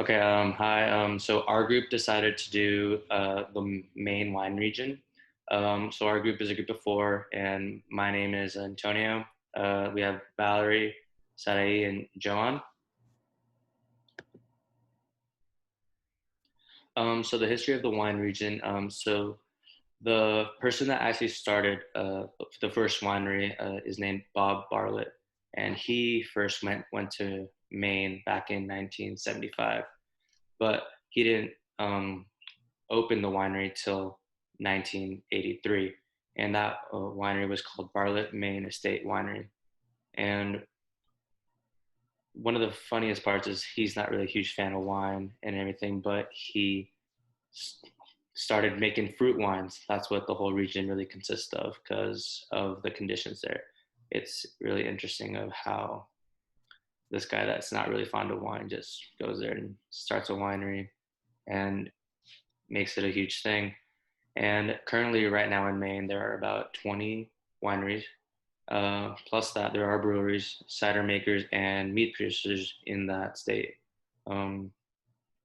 Okay, hi. So our group decided to do the Maine wine region. So our group is a group of four, and my name is Antonio. We have Valerie, Sarai, and Joan. So the history of the wine region. So the person that actually started the first winery is named Bob Bartlett, and he first went to Maine back in 1975, but he didn't opened the winery till 1983, and that winery was called Bartlett Maine Estate Winery. And one of the funniest parts is he's not really a huge fan of wine and everything, but he started making fruit wines. That's what the whole region really consists of because of the conditions there. It's really interesting of how this guy that's not really fond of wine just goes there and starts a winery and makes it a huge thing. And currently, right now in Maine, there are about 20 wineries. Plus that, there are breweries, cider makers, and meat producers in that state. Um,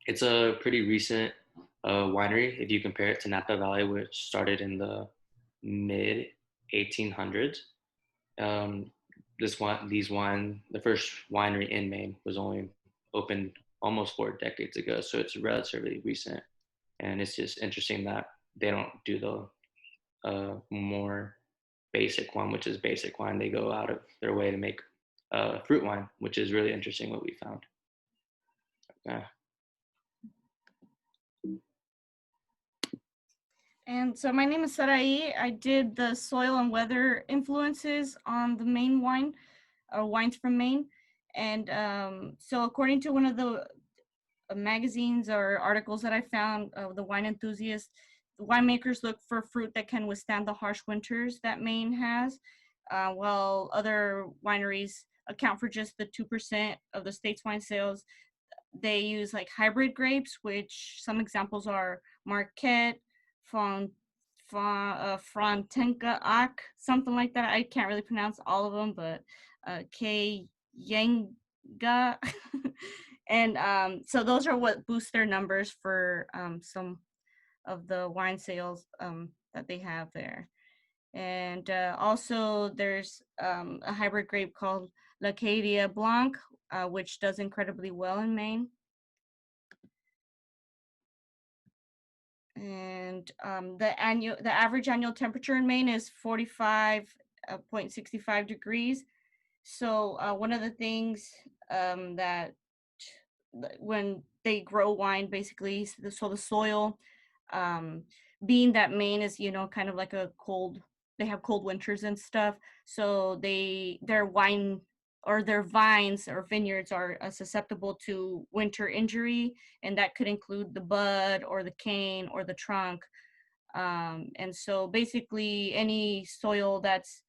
it's a pretty recent winery if you compare it to Napa Valley, which started in the mid 1800s. Um, the first winery in Maine was only opened almost 4 decades ago, so it's relatively recent. And it's just interesting that they don't do the more basic one, which is basic wine. They go out of their way to make fruit wine, which is really interesting what we found. Yeah. And so my name is Sarai. I did the soil and weather influences on the Maine wine, or wines from Maine. And so according to one of the magazines or articles that I found of the wine enthusiast, the winemakers look for fruit that can withstand the harsh winters that Maine has, while other wineries account for just the 2% of the state's wine sales. They use like hybrid grapes, which some examples are Marquette, Font, Frontenca Ac, something like that. I can't really pronounce all of them, but K Yenga. And so those are what boost their numbers for some of the wine sales that they have there. And also there's a hybrid grape called Lacadia Blanc, which does incredibly well in Maine. And the average annual temperature in Maine is 45.65 degrees. So one of the things that when they grow wine, basically, so the soil, um, being that Maine is kind of like a cold, they have cold winters and stuff, so their wine or their vines or vineyards are susceptible to winter injury, and that could include the bud or the cane or the trunk. And so basically any soil that's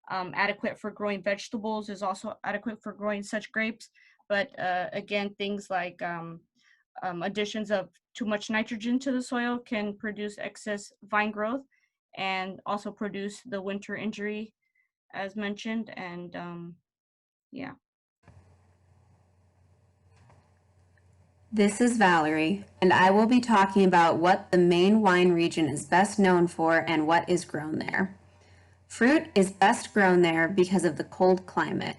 adequate for growing vegetables is also adequate for growing such grapes. But again, things like additions of too much nitrogen to the soil can produce excess vine growth and also produce the winter injury as mentioned. And yeah. This is Valerie, and I will be talking about what the Maine wine region is best known for and what is grown there. Fruit is best grown there because of the cold climate,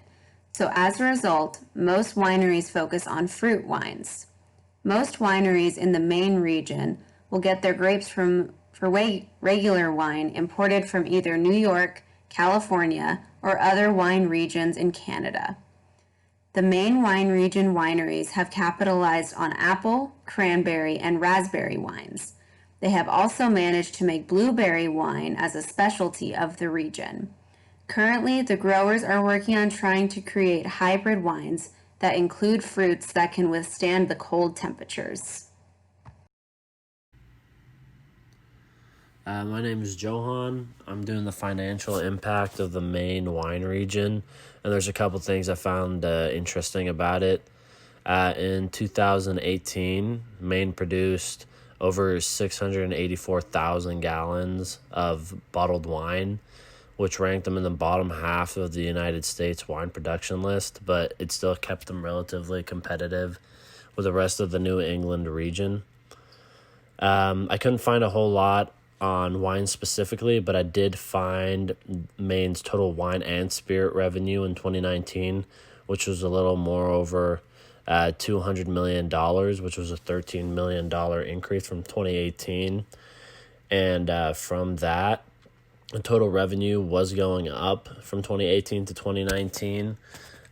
so as a result, most wineries focus on fruit wines. Most wineries in the Maine region will get their grapes for regular wine imported from either New York, California, or other wine regions in Canada. The Maine wine region wineries have capitalized on apple, cranberry, and raspberry wines. They have also managed to make blueberry wine as a specialty of the region. Currently, the growers are working on trying to create hybrid wines that include fruits that can withstand the cold temperatures. My name is Johan. I'm doing the financial impact of the Maine wine region, and there's a couple things I found interesting about it. In 2018, Maine produced over 684,000 gallons of bottled wine, which ranked them in the bottom half of the United States wine production list, but it still kept them relatively competitive with the rest of the New England region. I couldn't find a whole lot on wine specifically, but I did find Maine's total wine and spirit revenue in 2019, which was a little more over $200 million, which was a $13 million increase from 2018. And from that, the total revenue was going up from 2018 to 2019.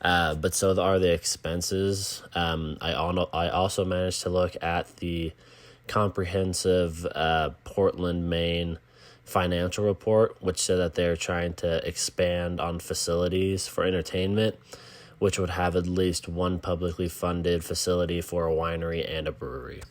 But so are the expenses. I also managed to look at the comprehensive Portland, Maine financial report, which said that they're trying to expand on facilities for entertainment, which would have at least one publicly funded facility for a winery and a brewery.